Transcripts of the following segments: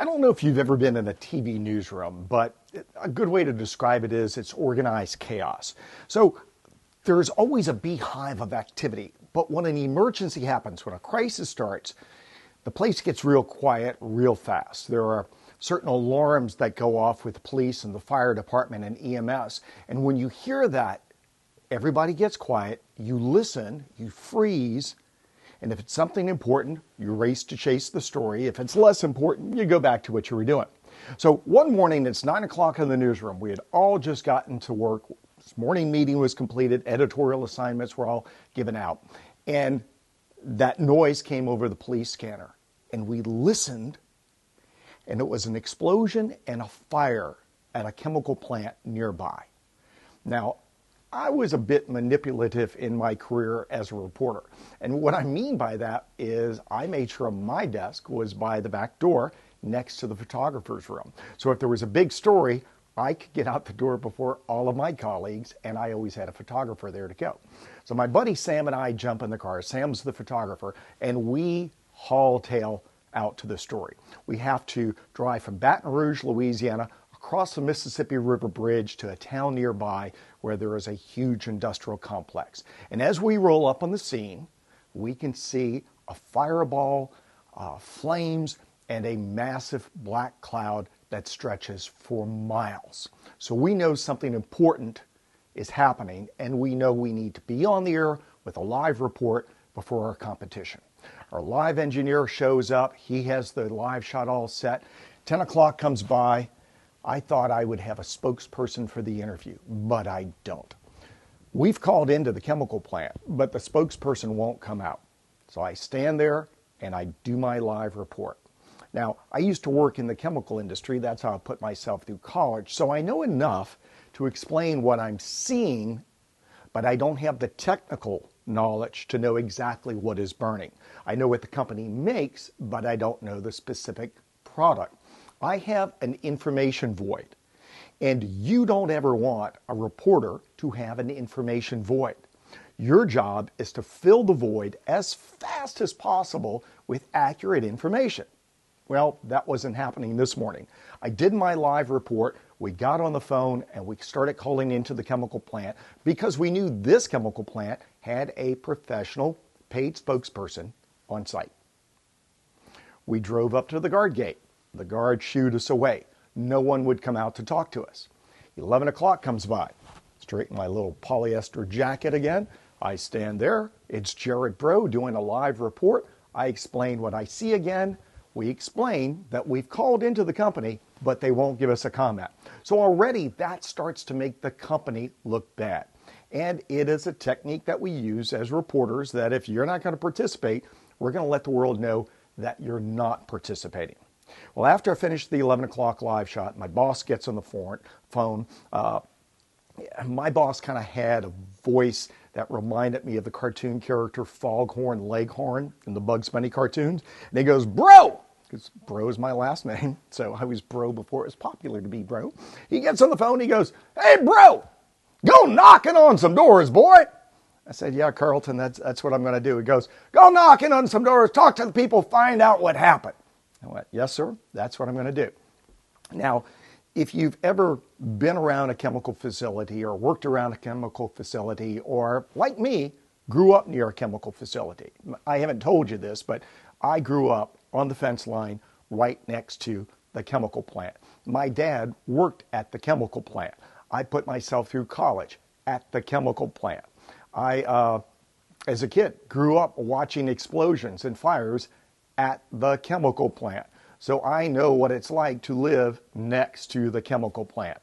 don't know if you've ever been in a TV newsroom, but a good way to describe it is it's organized chaos. So there's always a beehive of activity, but when an emergency happens, when a crisis starts, the place gets real quiet real fast. There are certain alarms that go off with the police and the fire department and EMS. And when you hear that, everybody gets quiet, you listen, you freeze, and if it's something important, you race to chase the story. If it's less important, you go back to what you were doing. So one morning, it's 9 o'clock in the newsroom. We had all just gotten to work. This morning meeting was completed. Editorial assignments were all given out. And that noise came over the police scanner. And we listened, and it was an explosion and a fire at a chemical plant nearby. Now, I was a bit manipulative in my career as a reporter. And what I mean by that is I made sure my desk was by the back door next to the photographer's room. So if there was a big story, I could get out the door before all of my colleagues, and I always had a photographer there to go. So my buddy Sam and I jump in the car. Sam's the photographer, and we haul tail out to the story. We have to drive from Baton Rouge, Louisiana, across the Mississippi River Bridge to a town nearby where there is a huge industrial complex. And as we roll up on the scene, we can see a fireball, flames, and a massive black cloud that stretches for miles. So we know something important is happening, and we know we need to be on the air with a live report before our competition. Our live engineer shows up. He has the live shot all set. 10 o'clock comes by. I thought I would have a spokesperson for the interview, but I don't. We've called into the chemical plant, but the spokesperson won't come out. So I stand there and I do my live report. Now, I used to work in the chemical industry. That's how I put myself through college. So I know enough to explain what I'm seeing, but I don't have the technical knowledge to know exactly what is burning. I know what the company makes, but I don't know the specific product. I have an information void, and you don't ever want a reporter to have an information void. Your job is to fill the void as fast as possible with accurate information. Well, that wasn't happening this morning. I did my live report, we got on the phone, and we started calling into the chemical plant because we knew this chemical plant had a professional paid spokesperson on site. We drove up to the guard gate. The guard shooed us away. No one would come out to talk to us. 11 o'clock comes by. Straighten my little polyester jacket again. I stand there. It's Gerard Braud doing a live report. I explain what I see again. We explain that we've called into the company, but they won't give us a comment. So already that starts to make the company look bad. And it is a technique that we use as reporters that if you're not going to participate, we're going to let the world know that you're not participating. Well, after I finished the 11 o'clock live shot, my boss gets on the phone. My boss kind of had a voice that reminded me of the cartoon character Foghorn Leghorn in the Bugs Bunny cartoons. And he goes, "Bro!" Because Bro is my last name. So I was Bro before it was popular to be Bro. He gets on the phone. He goes, "Hey, Bro, go knocking on some doors, boy." I said, "Yeah, Carlton, that's what I'm going to do." He goes, "Go knocking on some doors, talk to the people, find out what happened." I went, "Yes, sir, that's what I'm going to do." Now, if you've ever been around a chemical facility or worked around a chemical facility or, like me, grew up near a chemical facility. I haven't told you this, but I grew up on the fence line right next to the chemical plant. My dad worked at the chemical plant. I put myself through college at the chemical plant. I, as a kid, grew up watching explosions and fires at the chemical plant. So I know what it's like to live next to the chemical plant.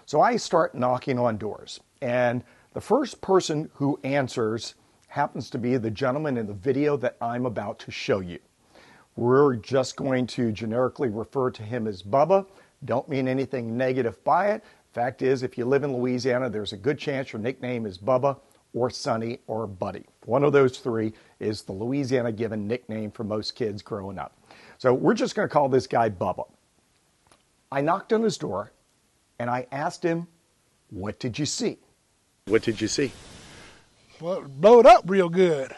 So I start knocking on doors. And the first person who answers happens to be the gentleman in the video that I'm about to show you. We're just going to generically refer to him as Bubba. Don't mean anything negative by it. Fact is, if you live in Louisiana, there's a good chance your nickname is Bubba or Sonny or Buddy. One of those three is the Louisiana given nickname for most kids growing up. So we're just going to call this guy Bubba. I knocked on his door and I asked him, "What did you see?" What did you see? Well, it blowed up real good.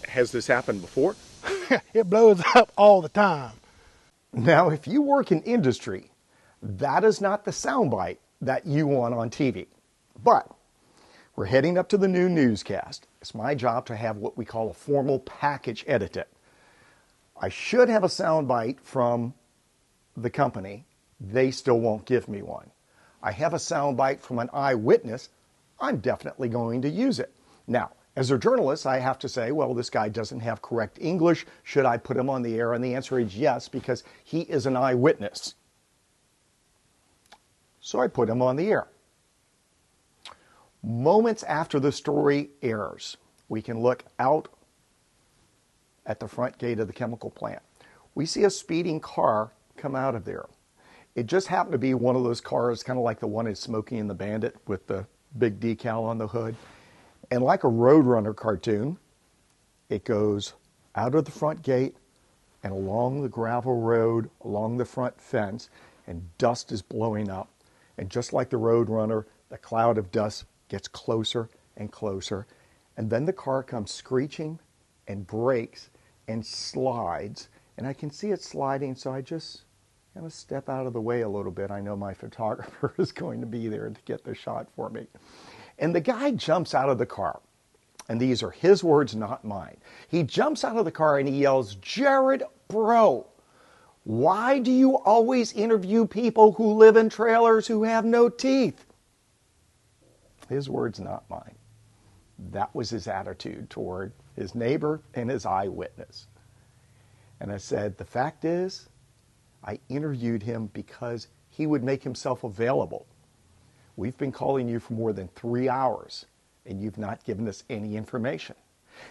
Has this happened before? It blows up all the time. Now, if you work in industry, that is not the soundbite that you want on TV. But we're heading up to the new newscast. It's my job to have what we call a formal package edited. I should have a soundbite from the company. They still won't give me one. I have a soundbite from an eyewitness. I'm definitely going to use it. Now, as a journalist, I have to say, well, this guy doesn't have correct English. Should I put him on the air? And the answer is yes, because he is an eyewitness. So I put him on the air. Moments after the story airs, we can look out at the front gate of the chemical plant. We see a speeding car come out of there. It just happened to be one of those cars, kind of like the one in Smokey and the Bandit with the big decal on the hood. And like a Roadrunner cartoon, it goes out of the front gate and along the gravel road, along the front fence, and dust is blowing up. And just like the Roadrunner, the cloud of dust gets closer and closer. And then the car comes screeching and brakes and slides. And I can see it sliding, so I just kind of step out of the way a little bit. I know my photographer is going to be there to get the shot for me. And the guy jumps out of the car. And these are his words, not mine. He jumps out of the car and he yells, "Gerard, bro, why do you always interview people who live in trailers who have no teeth?" His words, not mine. That was his attitude toward his neighbor and his eyewitness. And I said, the fact is, I interviewed him because he would make himself available. We've been calling you for more than 3 hours, and you've not given us any information.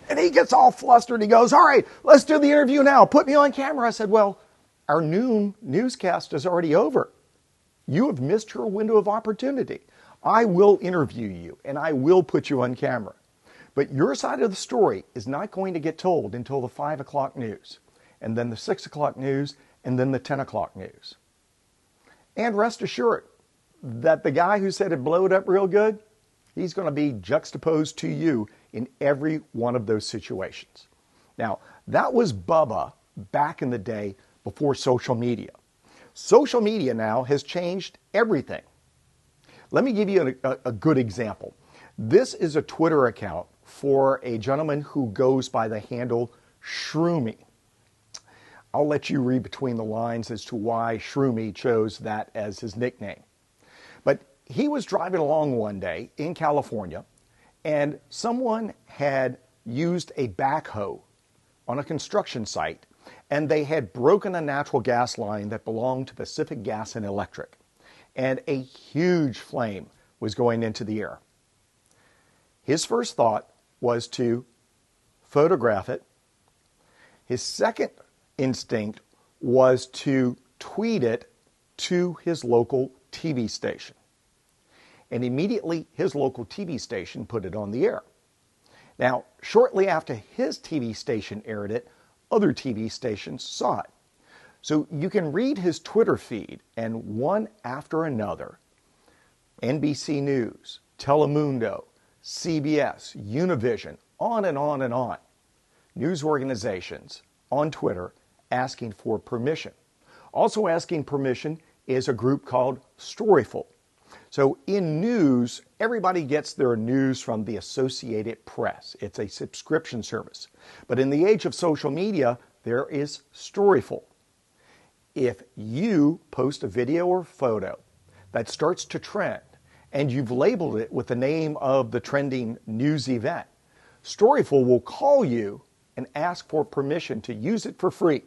And he gets all flustered. He goes, "All right, let's do the interview now. Put me on camera." I said, "Well, our noon newscast is already over. You have missed your window of opportunity. I will interview you, and I will put you on camera. But your side of the story is not going to get told until the 5 o'clock news, and then the 6 o'clock news, and then the 10 o'clock news. And rest assured that the guy who said it blowed up real good, he's going to be juxtaposed to you in every one of those situations." Now, that was Bubba back in the day before social media. Social media now has changed everything. Let me give you a good example. This is a Twitter account for a gentleman who goes by the handle Shroomy. I'll let you read between the lines as to why Shroomy chose that as his nickname. But he was driving along one day in California, and someone had used a backhoe on a construction site, and they had broken a natural gas line that belonged to Pacific Gas and Electric. And a huge flame was going into the air. His first thought was to photograph it. His second instinct was to tweet it to his local TV station. And immediately his local TV station put it on the air. Now, shortly after his TV station aired it, other TV stations saw it. So you can read his Twitter feed, and one after another, NBC News, Telemundo, CBS, Univision, on and on and on, news organizations on Twitter asking for permission. Also asking permission is a group called Storyful. So in news, everybody gets their news from the Associated Press. It's a subscription service. But in the age of social media, there is Storyful. If you post a video or photo that starts to trend and you've labeled it with the name of the trending news event, Storyful will call you and ask for permission to use it for free.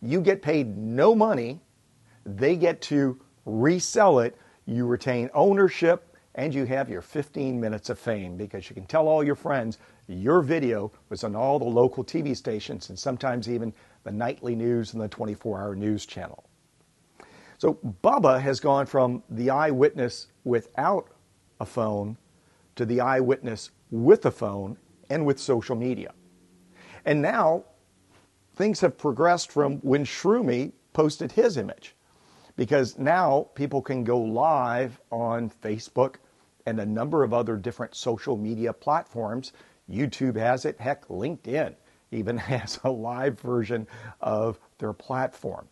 You get paid no money. They get to resell it. You retain ownership, and you have your 15 minutes of fame because you can tell all your friends your video was on all the local TV stations and sometimes even the nightly news and the 24-hour news channel. So Bubba has gone from the eyewitness without a phone to the eyewitness with a phone and with social media. And now things have progressed from when Shroomy posted his image, because now people can go live on Facebook and a number of other different social media platforms. YouTube has it. Heck, LinkedIn even has a live version of their platform.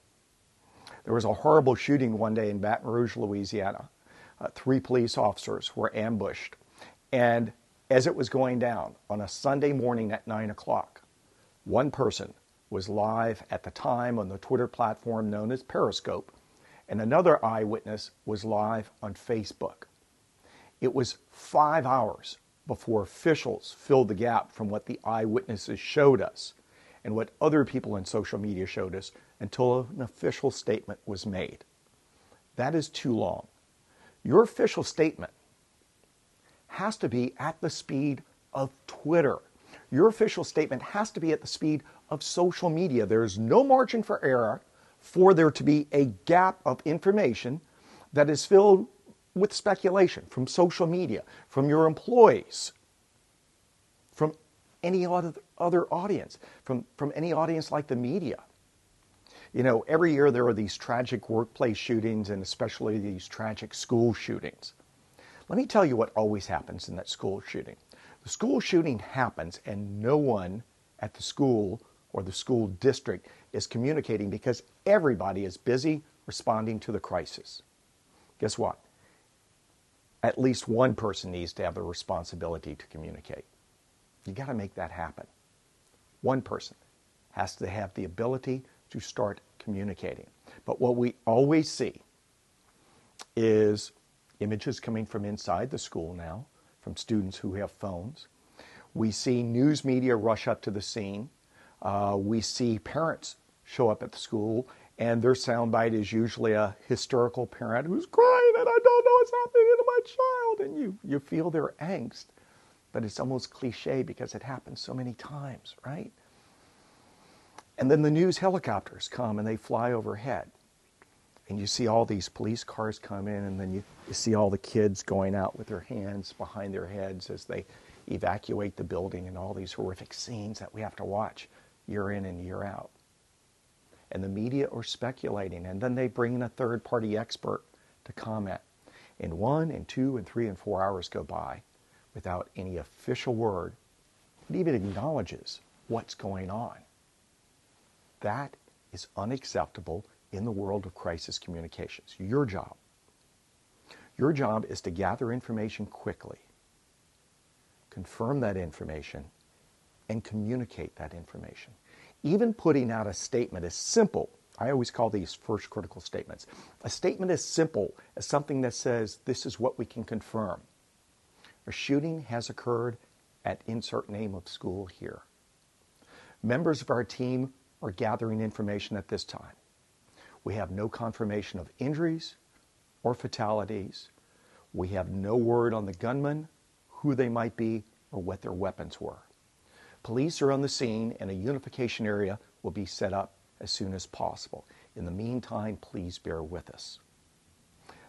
There was a horrible shooting one day in Baton Rouge, Louisiana. 3 police officers were ambushed. And as it was going down on a Sunday morning at 9 o'clock, one person was live at the time on the Twitter platform known as Periscope, and another eyewitness was live on Facebook. It was 5 hours before officials filled the gap from what the eyewitnesses showed us and what other people in social media showed us until an official statement was made. That is too long. Your official statement has to be at the speed of Twitter. Your official statement has to be at the speed of social media. There is no margin for error for there to be a gap of information that is filled with speculation from social media, from your employees, from any other audience, from any audience like the media. You know, every year there are these tragic workplace shootings and especially these tragic school shootings. Let me tell you what always happens in that school shooting. The school shooting happens and no one at the school or the school district is communicating because everybody is busy responding to the crisis. Guess what? At least one person needs to have the responsibility to communicate. You got to make that happen. One person has to have the ability to start communicating. But what we always see is images coming from inside the school now, from students who have phones. We see news media rush up to the scene. We see parents show up at the school, and their soundbite is usually a hysterical parent who's crying, and I don't know what's happening to my child. And you feel their angst, but it's almost cliche because it happens so many times, right? And then the news helicopters come and they fly overhead. And you see all these police cars come in, and then you see all the kids going out with their hands behind their heads as they evacuate the building, and all these horrific scenes that we have to watch year in and year out. And the media are speculating, and then they bring in a third-party expert to comment. And 1 and 2 and 3 and 4 hours go by without any official word that even acknowledges what's going on. That is unacceptable in the world of crisis communications. Your job is to gather information quickly, confirm that information, and communicate that information. Even putting out a statement is simple. I always call these first critical statements. A statement is simple as something that says, this is what we can confirm. A shooting has occurred at insert name of school here. Members of our team are gathering information at this time. We have no confirmation of injuries or fatalities. We have no word on the gunman, who they might be, or what their weapons were. Police are on the scene, and a unification area will be set up as soon as possible. In the meantime, please bear with us.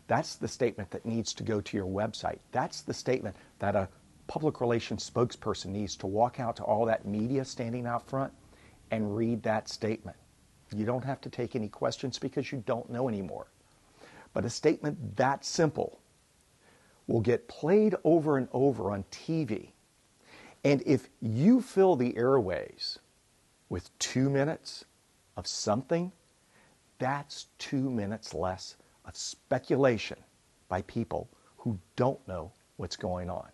That's the statement that needs to go to your website. That's the statement that a public relations spokesperson needs to walk out to all that media standing out front and read that statement. You don't have to take any questions because you don't know anymore. But a statement that simple will get played over and over on TV. And if you fill the airways with 2 minutes of something, that's 2 minutes less of speculation by people who don't know what's going on.